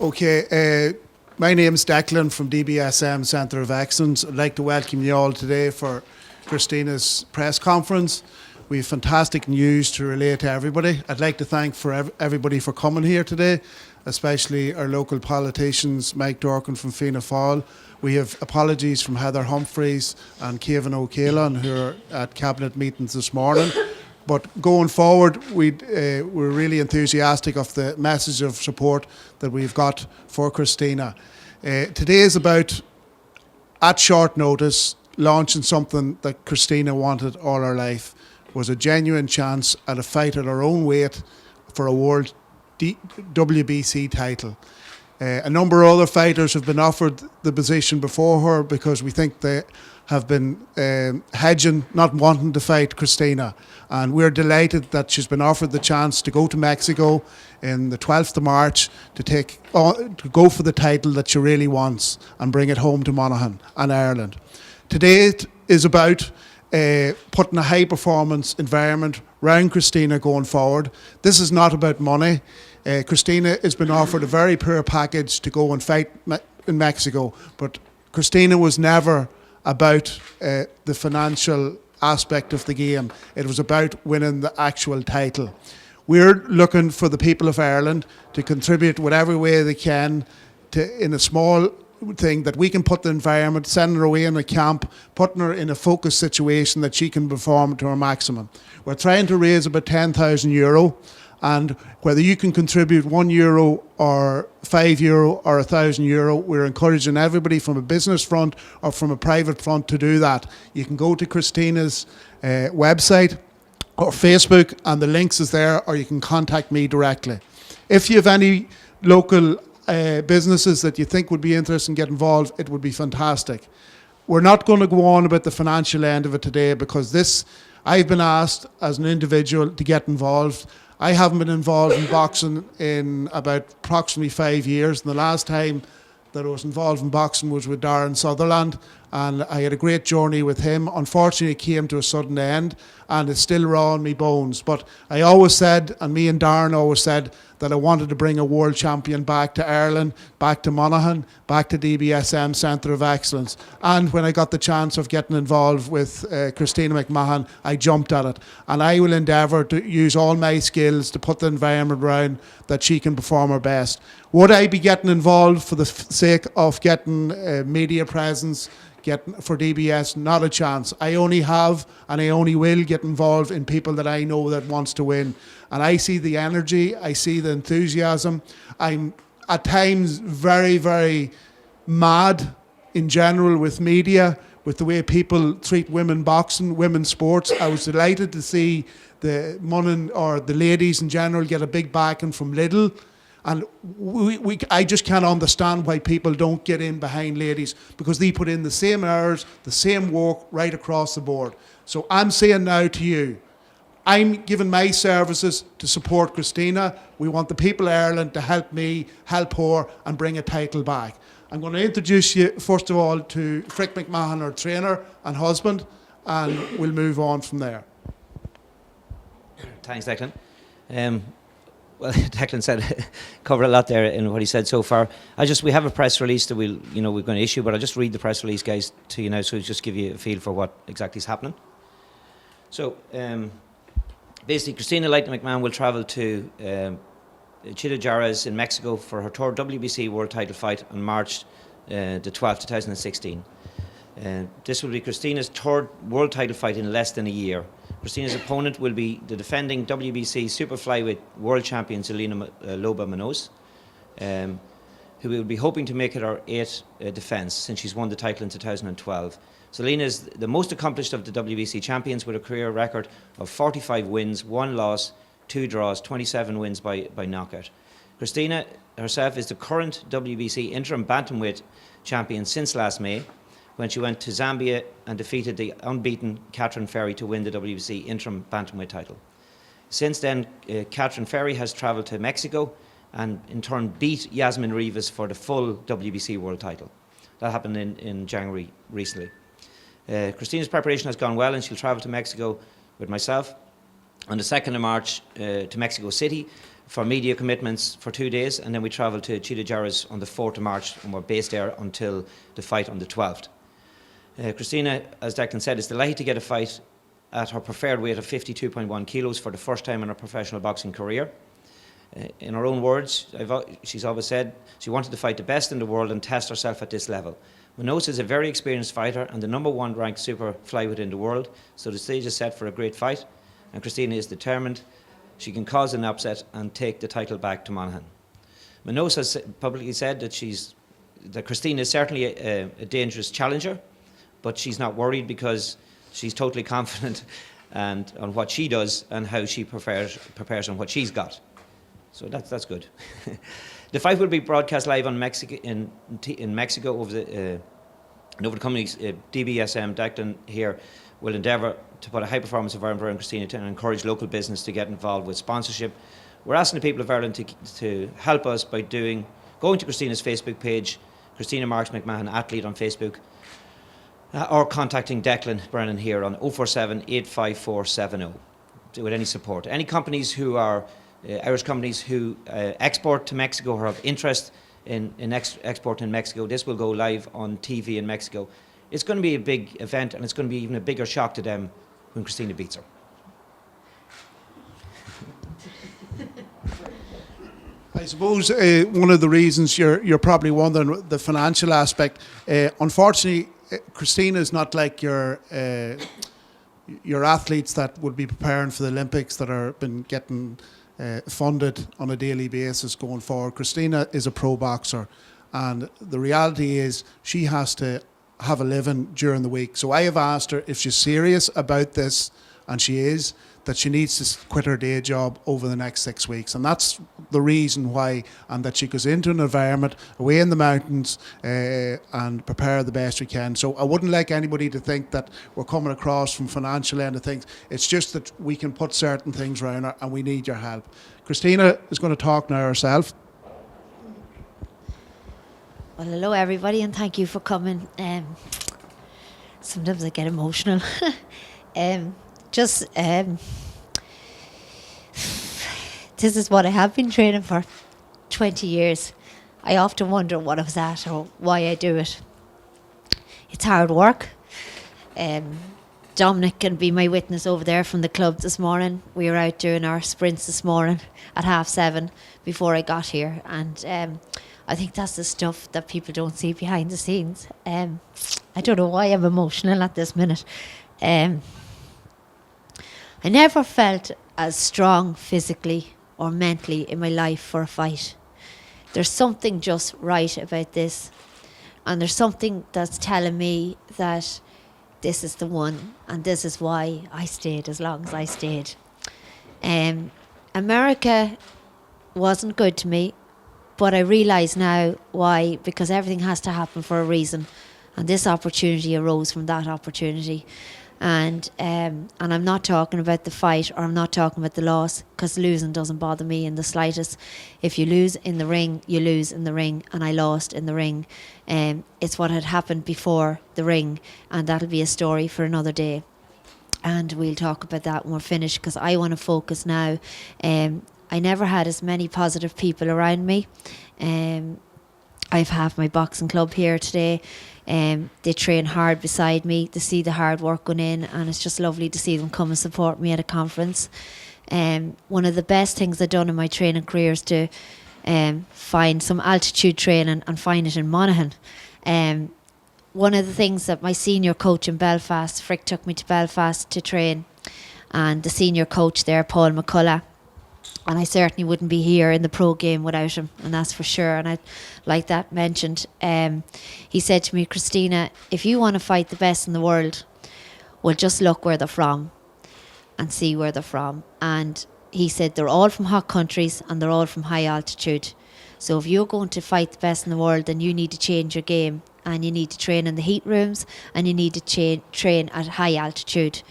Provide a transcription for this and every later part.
Okay, my name's Declan from DBSM Centre of Excellence. I'd like to welcome you all today for Christina's press conference. We have fantastic news to relay to everybody. I'd like to thank everybody for coming here today, especially our local politicians, Mike Dorkin from Fianna Fáil. We have apologies from Heather Humphreys and Cavan O'Calan, who are at cabinet meetings this morning. But going forward, we're really enthusiastic of the message of support that we've got for Christina. Today is about, at short notice, launching something that Christina wanted all her life. Was a genuine chance at a fight at her own weight for a World WBC title. A number of other fighters have been offered the position before her because we think they have been hedging, not wanting to fight Christina. And we're delighted that she's been offered the chance to go to Mexico in the 12th of March to go for the title that she really wants and bring it home to Monaghan and Ireland. Today it is about putting a high performance environment around Christina going forward. This is not about money. Christina has been offered a very poor package to go and fight in Mexico, but Christina was never about the financial aspect of the game. It was about winning the actual title. We're looking for the people of Ireland to contribute whatever way they can in a small thing that we can put the environment, send her away in a camp, putting her in a focused situation that she can perform to her maximum. We're trying to raise about €10,000, and whether you can contribute €1 or €5 or €1,000, we're encouraging everybody from a business front or from a private front to do that. You can go to Christina's website or Facebook, and the links is there, or you can contact me directly. If you have any local businesses that you think would be interested in getting involved, it would be fantastic. We're not going to go on about the financial end of it today because I've been asked as an individual to get involved. I haven't been involved in boxing in about approximately 5 years, and the last time that I was involved in boxing was with Darren Sutherland, and I had a great journey with him. Unfortunately, it came to a sudden end, and it's still raw in my bones. But I always said, and me and Darren always said, that I wanted to bring a world champion back to Ireland, back to Monaghan, back to DBSM Centre of Excellence. And when I got the chance of getting involved with Christina Mc Mahon, I jumped at it. And I will endeavour to use all my skills to put the environment around that she can perform her best. Would I be getting involved for the sake of getting media presence, for DBS? Not a chance. I only have and I only will get involved in people that I know that wants to win. And I see the energy, I see the enthusiasm. I'm at times very, very mad in general with media, with the way people treat women boxing, women's sports. I was delighted to see the ladies in general get a big backing from Lidl. And I just can't understand why people don't get in behind ladies, because they put in the same hours, the same work right across the board. So I'm saying now to you, I'm giving my services to support Christina. We want the people of Ireland to help me, help her, and bring a title back. I'm going to introduce you, first of all, to Frick McMahon, our trainer and husband, and we'll move on from there. Thanks, Declan. Well, Declan said covered a lot there in what he said so far. We have a press release that we're going to issue, but I'll just read the press release, guys, to you now, so just give you a feel for what exactly is happening. So, basically, Christina McMahon will travel to Chile Jarez in Mexico for her third WBC World Title fight on March the 12th, 2016. This will be Christina's third World Title fight in less than a year. Christina's opponent will be the defending WBC Super Flyweight World Champion Zelina Loba Munoz, who will be hoping to make it her 8th defence since she's won the title in 2012. Zelina is the most accomplished of the WBC champions with a career record of 45 wins, 1 loss, 2 draws, 27 wins by knockout. Christina herself is the current WBC interim bantamweight champion since last May, when she went to Zambia and defeated the unbeaten Catherine Ferry to win the WBC interim bantamweight title. Since then, Catherine Ferry has travelled to Mexico and in turn beat Yasmin Rivas for the full WBC world title. That happened in January recently. Christina's preparation has gone well, and she'll travel to Mexico with myself on the 2nd of March to Mexico City for media commitments for 2 days, and then we travel to Chile Jarras on the 4th of March, and we're based there until the fight on the 12th. Christina, as Declan said, is delighted to get a fight at her preferred weight of 52.1 kilos for the first time in her professional boxing career. In her own words, she's always said she wanted to fight the best in the world and test herself at this level. Manosa is a very experienced fighter and the #1 ranked super flyweight in the world, so the stage is set for a great fight, and Christina is determined she can cause an upset and take the title back to Monaghan. Manosa has publicly said that Christina is certainly a dangerous challenger, but she's not worried because she's totally confident and on what she does and how she prepares on what she's got. So that's good. The fight will be broadcast live on Mexico in Mexico over the coming weeks. DBSM, Declan here, will endeavour to put a high performance environment around Christina and encourage local business to get involved with sponsorship. We're asking the people of Ireland to help us by going to Christina's Facebook page, Christina Mc Mahon Athlete on Facebook, or contacting Declan Brennan here on 047 854 70 with any support. Any companies who are Irish companies who export to Mexico or have interest in export in Mexico, this will go live on TV in Mexico. It's going to be a big event, and it's going to be even a bigger shock to them when Christina beats her. I suppose one of the reasons you're probably wondering the financial aspect. Unfortunately, Christina is not like your athletes that would be preparing for the Olympics that are been getting funded on a daily basis going forward. Christina is a pro boxer, and the reality is she has to have a living during the week. So I have asked her if she's serious about this, and she is, that she needs to quit her day job over the next 6 weeks. And that's the reason why, and that she goes into an environment away in the mountains and prepare the best we can. So I wouldn't like anybody to think that we're coming across from financial end of things. It's just that we can put certain things around her and we need your help. Christina is going to talk now herself. Well, hello everybody, and thank you for coming. Sometimes I get emotional. This is what I have been training for 20 years. I often wonder what I was at or why I do it. It's hard work. Dominic can be my witness over there from the club this morning. We were out doing our sprints this morning at 7:30 before I got here, and I think that's the stuff that people don't see behind the scenes. I don't know why I'm emotional at this minute. I never felt as strong physically or mentally in my life for a fight. There's something just right about this, and there's something that's telling me that this is the one, and this is why I stayed as long as I stayed. America wasn't good to me, but I realise now why, because everything has to happen for a reason, and this opportunity arose from that opportunity. And I'm not talking about the fight, or I'm not talking about the loss, because losing doesn't bother me in the slightest. If you lose in the ring, you lose in the ring, and I lost in the ring. It's what had happened before the ring, and that'll be a story for another day. And we'll talk about that when we're finished, because I want to focus now. I never had as many positive people around me. I've had my boxing club here today. They train hard beside me. They see the hard work going in, and it's just lovely to see them come and support me at a conference. One of the best things I've done in my training career is to find some altitude training and find it in Monaghan. One of the things that my senior coach in Belfast, Frick took me to Belfast to train, and the senior coach there, Paul McCullough, and I certainly wouldn't be here in the pro game without him, and that's for sure. And I'd like that mentioned. He said to me, Christina, if you want to fight the best in the world, well, just look where they're from and see where they're from. And he said they're all from hot countries and they're all from high altitude. So if you're going to fight the best in the world, then you need to change your game, and you need to train in the heat rooms, and you need to train at high altitude.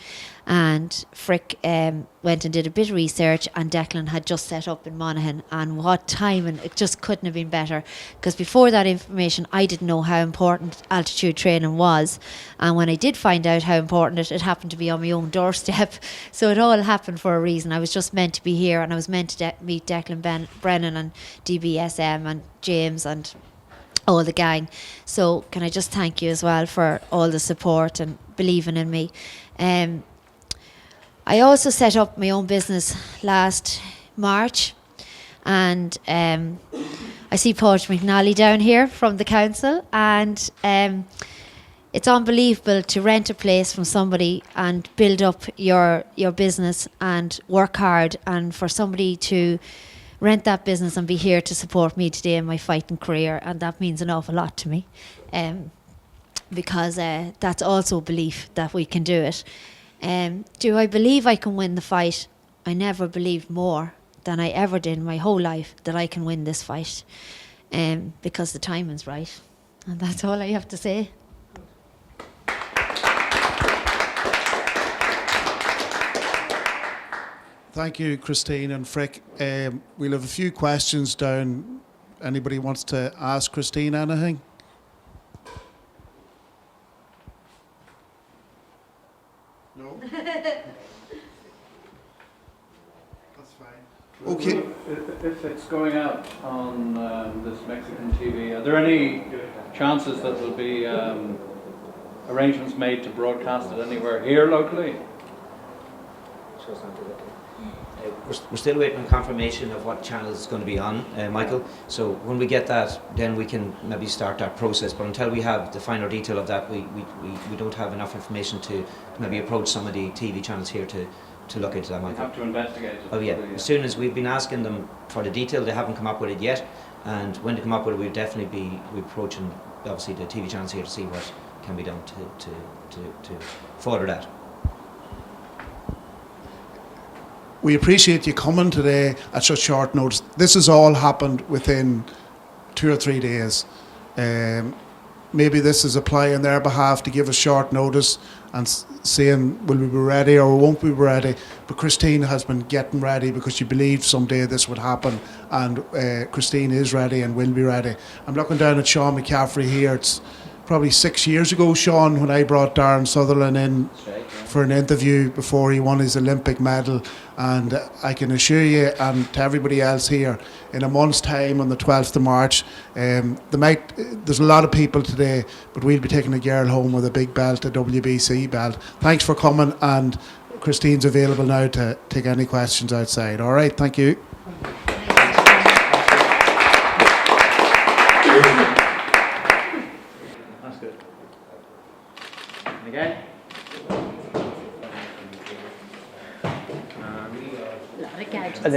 and Frick went and did a bit of research, and Declan had just set up in Monaghan, and what timing, it just couldn't have been better, because before that information I didn't know how important altitude training was, and when I did find out how important it happened to be on my own doorstep. So it all happened for a reason. I was just meant to be here, and I was meant to meet Declan Brennan and DBSM and James and all the gang. So can I just thank you as well for all the support and believing in me. I also set up my own business last March, and I see Padraig McNally down here from the council, and it's unbelievable to rent a place from somebody and build up your business and work hard, and for somebody to rent that business and be here to support me today in my fighting career, and that means an awful lot to me, because that's also a belief that we can do it. Do I believe I can win the fight? I never believed more than I ever did in my whole life that I can win this fight, because the timing's right, and that's all I have to say. Thank you, Christine and Frick. We'll have a few questions down. Anybody wants to ask Christine anything? No? That's fine. Okay. If it's going out on this Mexican TV, are there any chances that there'll be arrangements made to broadcast it anywhere here locally? We're still waiting on confirmation of what channel it's going to be on, Michael. So when we get that, then we can maybe start that process. But until we have the finer detail of that, we don't have enough information to maybe approach some of the TV channels here to look into that, You Michael. have to investigate it. Oh yeah, as soon as we've been asking them for the detail, they haven't come up with it yet. And when they come up with it, we'll definitely be approaching, obviously, the TV channels here to see what can be done to further that. We appreciate you coming today at such short notice. This has all happened within 2 or 3 days. Maybe this is a play on their behalf to give us short notice and saying, will we be ready or won't we be ready? But Christine has been getting ready because she believed someday this would happen, and Christine is ready and will be ready. I'm looking down at Sean McCaffrey here. It's probably 6 years ago, Sean, when I brought Darren Sutherland in for an interview before he won his Olympic medal, and I can assure you and to everybody else here, in a month's time on the 12th of March, there's a lot of people today, but we'll be taking a girl home with a big belt, a WBC belt. Thanks for coming, and Christine's available now to take any questions outside. All right, thank you. That's good. Again? Come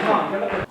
on,